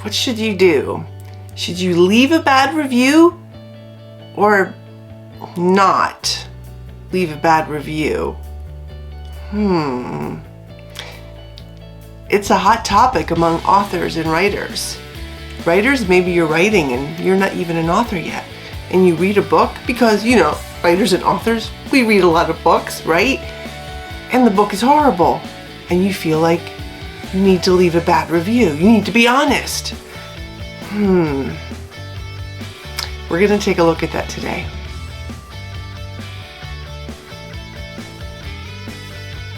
What should you do? Should you leave a bad review or not leave a bad review? It's a hot topic among authors and writers. Writers, maybe you're writing and you're not even an author yet, and you read a book because, writers and authors, we read a lot of books, right? And the book is horrible, and you feel like you need to leave a bad review. You need to be honest. We're going to take a look at that today.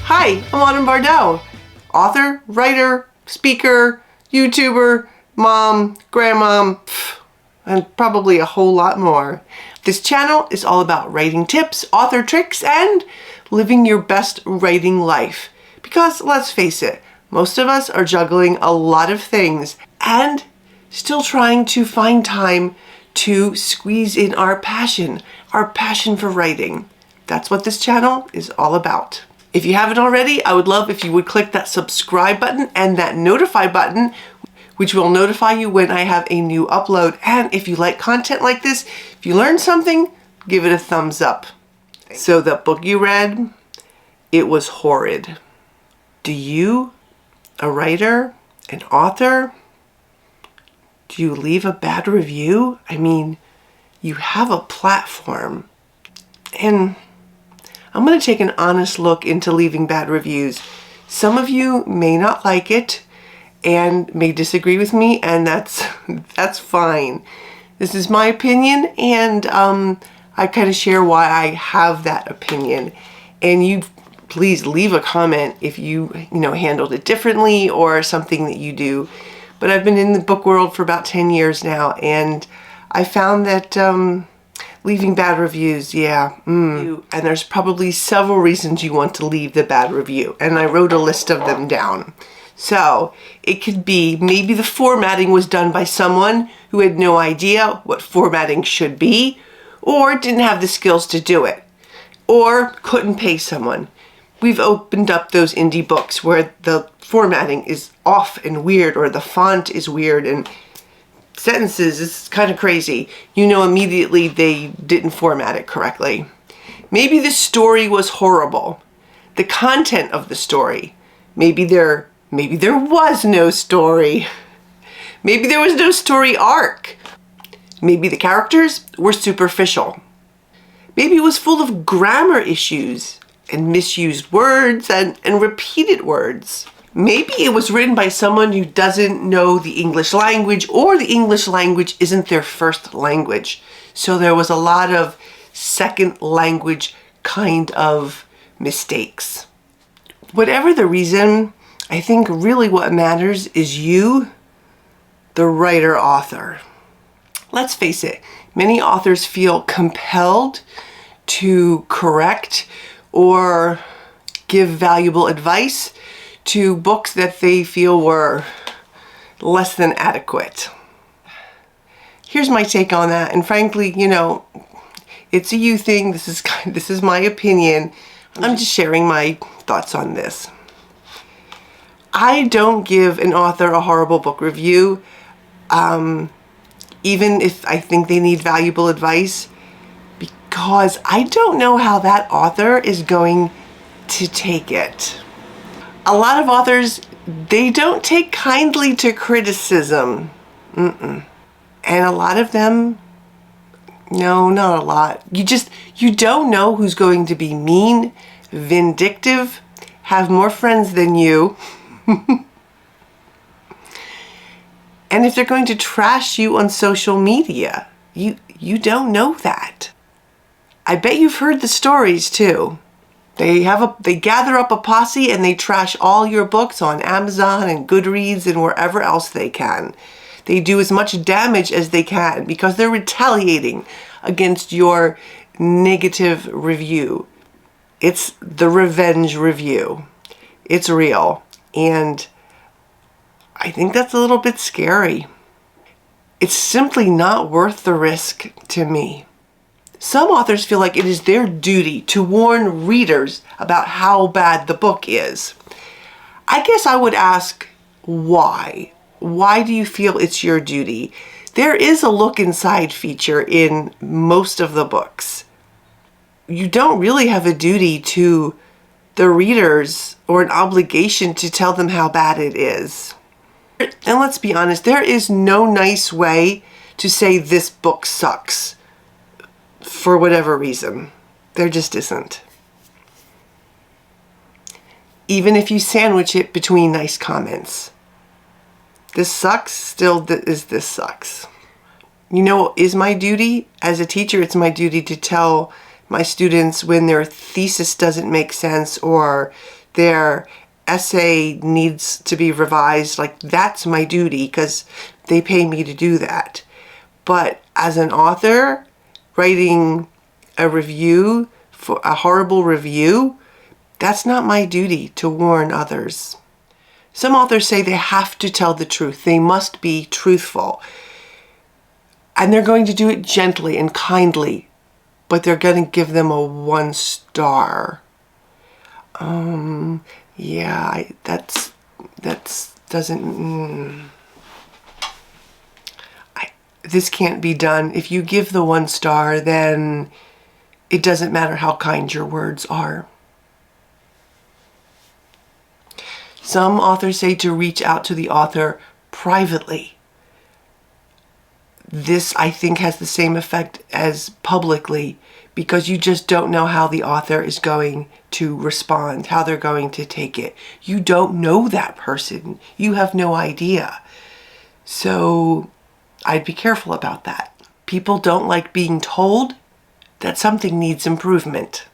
Hi, I'm Autumn Bardell, author, writer, speaker, YouTuber, mom, grandmom, and probably a whole lot more. This channel is all about writing tips, author tricks, and living your best writing life. Because let's face it, most of us are juggling a lot of things and still trying to find time to squeeze in our passion for writing. That's what this channel is all about. If you haven't already, I would love if you would click that subscribe button and that notify button, which will notify you when I have a new upload. And if you like content like this, if you learned something, give it a thumbs up. So that book you read, it was horrid. Do you, a writer, an author, do you leave a bad review? I mean, you have a platform. And I'm going to take an honest look into leaving bad reviews. Some of you may not like it and may disagree with me, and that's fine. This is my opinion, and I kind of share why I have that opinion. And you please leave a comment if you handled it differently or something that you do. But I've been in the book world for about 10 years now, and I found that leaving bad reviews, and there's probably several reasons you want to leave the bad review, and I wrote a list of them down. So it could be maybe the formatting was done by someone who had no idea what formatting should be, or didn't have the skills to do it, or couldn't pay someone. We've opened up those indie books where the formatting is off and weird, or the font is weird, and sentences is kind of crazy. Immediately they didn't format it correctly. Maybe the story was horrible. The content of the story. Maybe there was no story. Maybe there was no story arc. Maybe the characters were superficial. Maybe it was full of grammar issues and misused words and repeated words. Maybe it was written by someone who doesn't know the English language, or the English language isn't their first language. So there was a lot of second language kind of mistakes. Whatever the reason, I think really what matters is you, the writer-author. Let's face it, many authors feel compelled to correct or give valuable advice to books that they feel were less than adequate. Here's my take on that, and frankly, it's a you thing. This is my opinion. I'm just sharing my thoughts on this. I don't give an author a horrible book review, even if I think they need valuable advice, because I don't know how that author is going to take it. A lot of authors, they don't take kindly to criticism. And a lot of them, no, not a lot. You don't know who's going to be mean, vindictive, have more friends than you. And if they're going to trash you on social media, you don't know that. I bet you've heard the stories too. They gather up a posse and they trash all your books on Amazon and Goodreads and wherever else they can. They do as much damage as they can because they're retaliating against your negative review. It's the revenge review. It's real. And I think that's a little bit scary. It's simply not worth the risk to me. Some authors feel like it is their duty to warn readers about how bad the book is. I guess I would ask why. Why do you feel it's your duty? There is a look inside feature in most of the books. You don't really have a duty to the readers or an obligation to tell them how bad it is. And let's be honest, there is no nice way to say this book sucks for whatever reason. There just isn't. Even if you sandwich it between nice comments. This sucks, still is this sucks. You know what is my duty? As a teacher, it's my duty to tell my students when their thesis doesn't make sense or their essay needs to be revised. Like, that's my duty because they pay me to do that. But as an author, writing a review, for a horrible review, that's not my duty to warn others. Some authors say they have to tell the truth. They must be truthful. And they're going to do it gently and kindly, but they're going to give them a 1 star. Yeah, that's doesn't, this can't be done. If you give the 1 star, then it doesn't matter how kind your words are. Some authors say to reach out to the author privately. This, I think, has the same effect as publicly, because you just don't know how the author is going to respond, how they're going to take it. You don't know that person. You have no idea. So I'd be careful about that. People don't like being told that something needs improvement.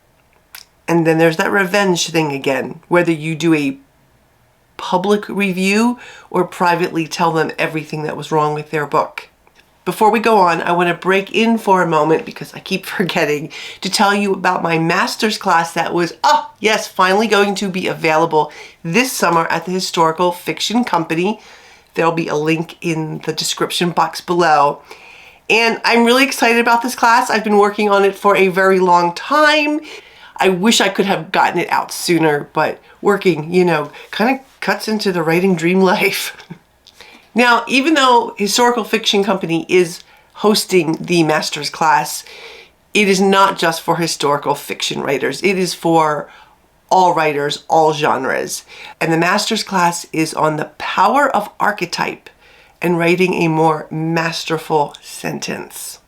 And then there's that revenge thing again, whether you do a public review or privately tell them everything that was wrong with their book. Before we go on, I want to break in for a moment because I keep forgetting to tell you about my master's class that was, finally going to be available this summer at the Historical Fiction Company. There'll be a link in the description box below. And I'm really excited about this class. I've been working on it for a very long time. I wish I could have gotten it out sooner, but working, kind of cuts into the writing dream life. Now, even though Historical Fiction Company is hosting the master's class, it is not just for historical fiction writers. It is for all writers, all genres. And the master's class is on the power of archetype and writing a more masterful sentence.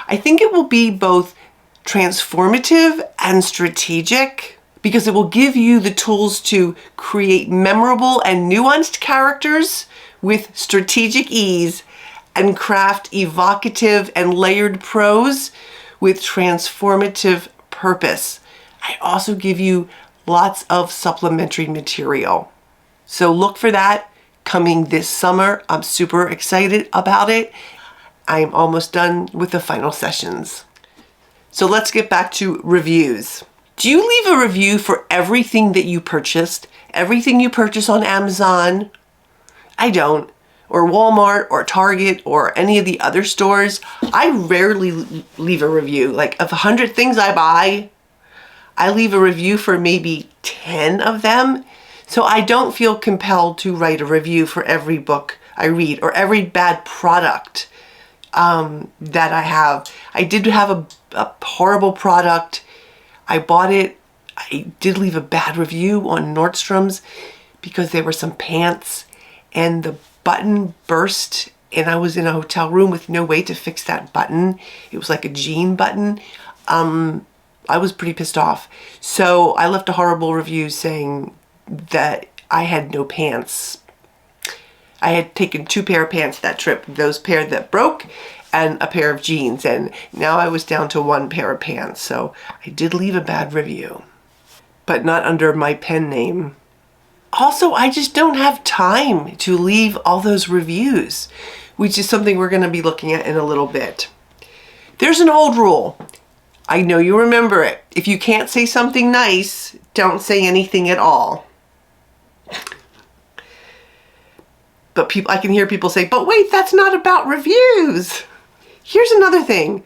I think it will be both transformative and strategic because it will give you the tools to create memorable and nuanced characters with strategic ease and craft evocative and layered prose with transformative purpose. I also give you lots of supplementary material. So look for that coming this summer. I'm super excited about it. I'm almost done with the final sessions. So let's get back to reviews. Do you leave a review for everything that you purchased? Everything you purchase on Amazon? I don't. Or Walmart or Target or any of the other stores. I rarely leave a review. Like, of 100 things I buy, I leave a review for maybe 10 of them. So I don't feel compelled to write a review for every book I read or every bad product that I have. I did have a horrible product. I bought it. I did leave a bad review on Nordstrom's because there were some pants and the button burst and I was in a hotel room with no way to fix that button. It was like a jean button. I was pretty pissed off. So I left a horrible review saying that I had no pants. I had taken 2 pair of pants that trip, those pair that broke and a pair of jeans, and now I was down to 1 pair of pants. So I did leave a bad review, but not under my pen name. Also, I just don't have time to leave all those reviews, which is something we're going to be looking at in a little bit. There's an old rule. I know you remember it. If you can't say something nice, don't say anything at all. But I can hear people say, but wait, that's not about reviews. Here's another thing.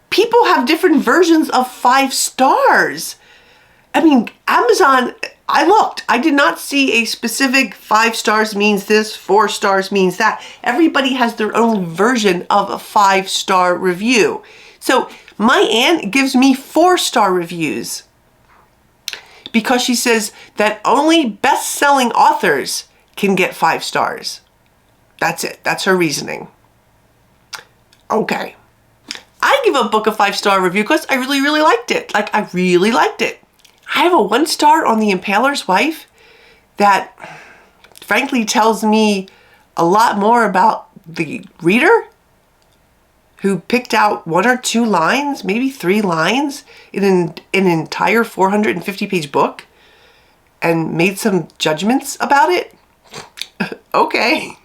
People have different versions of 5 stars. I mean, Amazon I looked. I did not see a specific 5 stars means this, 4 stars means that. Everybody has their own version of a 5-star review. So my aunt gives me 4-star reviews because she says that only best-selling authors can get 5 stars. That's it. That's her reasoning. Okay. I give a book a 5-star review because I really, really liked it. Like, I really liked it. I have a 1-star on The Impaler's Wife that frankly tells me a lot more about the reader who picked out 1 or 2 lines, maybe 3 lines in an entire 450-page book and made some judgments about it. Okay.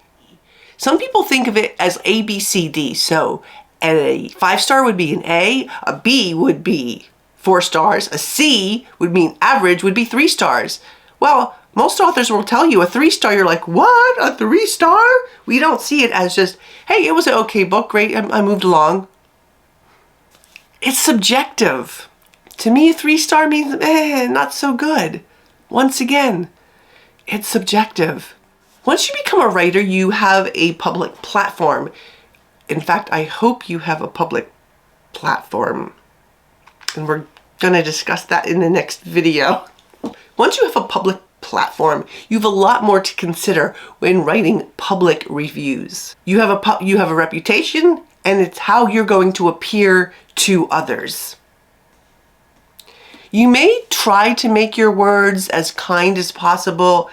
Some people think of it as A, B, C, D. So a 5-star would be an A, a B would be 4 stars, a C would mean average, would be 3 stars. Well, most authors will tell you a 3-star, you're like, what, a 3-star? We don't see it as just, hey, it was an okay book, great, I moved along. It's subjective. To me, a 3-star means, not so good. Once again, it's subjective. Once you become a writer, you have a public platform. In fact, I hope you have a public platform. And we're going to discuss that in the next video. Once you have a public platform, you have a lot more to consider when writing public reviews. You have a reputation, and it's how you're going to appear to others. You may try to make your words as kind as possible,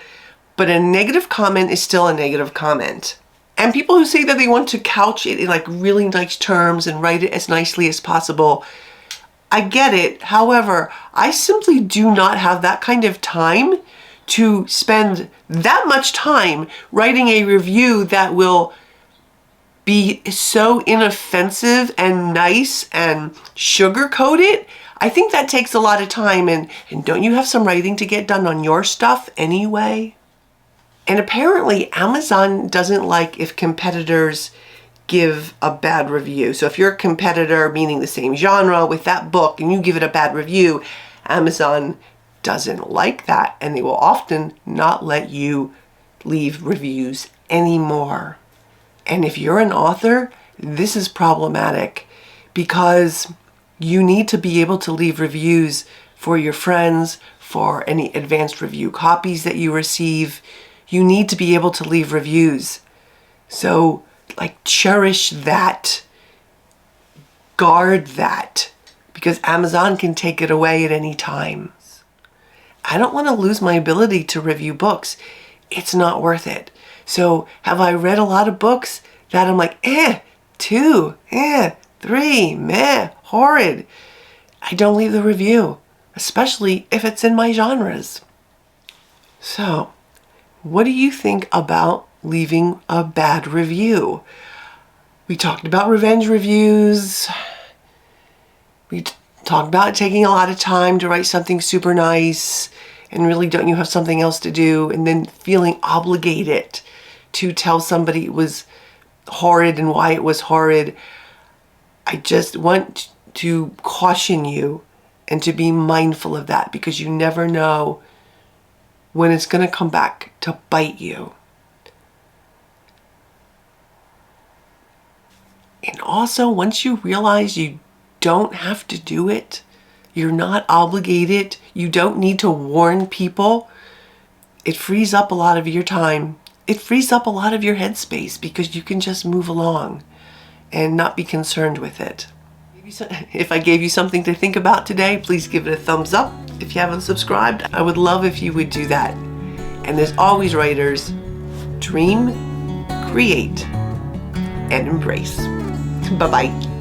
but a negative comment is still a negative comment. And people who say that they want to couch it in like really nice terms and write it as nicely as possible, I get it. However, I simply do not have that kind of time to spend that much time writing a review that will be so inoffensive and nice and sugar-coated. I think that takes a lot of time, and don't you have some writing to get done on your stuff anyway? And apparently Amazon doesn't like if competitors give a bad review. So if you're a competitor, meaning the same genre with that book, and you give it a bad review, Amazon doesn't like that, and they will often not let you leave reviews anymore. And if you're an author, this is problematic because you need to be able to leave reviews for your friends, for any advanced review copies that you receive. You need to be able to leave reviews. So, like, cherish that, guard that, because Amazon can take it away at any time. I don't want to lose my ability to review books. It's not worth it. So, have I read a lot of books that I'm like, 2, 3, meh, horrid? I don't leave the review, especially if it's in my genres. So, what do you think about leaving a bad review? We talked about revenge reviews. We talked about taking a lot of time to write something super nice, and really don't you have something else to do, and then feeling obligated to tell somebody it was horrid and why it was horrid. I just want to caution you and to be mindful of that, because you never know when it's going to come back to bite you. And also, once you realize you don't have to do it, you're not obligated, you don't need to warn people, it frees up a lot of your time. It frees up a lot of your headspace, because you can just move along and not be concerned with it. If I gave you something to think about today, please give it a thumbs up. If you haven't subscribed, I would love if you would do that. And as always, writers, dream, create, and embrace. Bye-bye.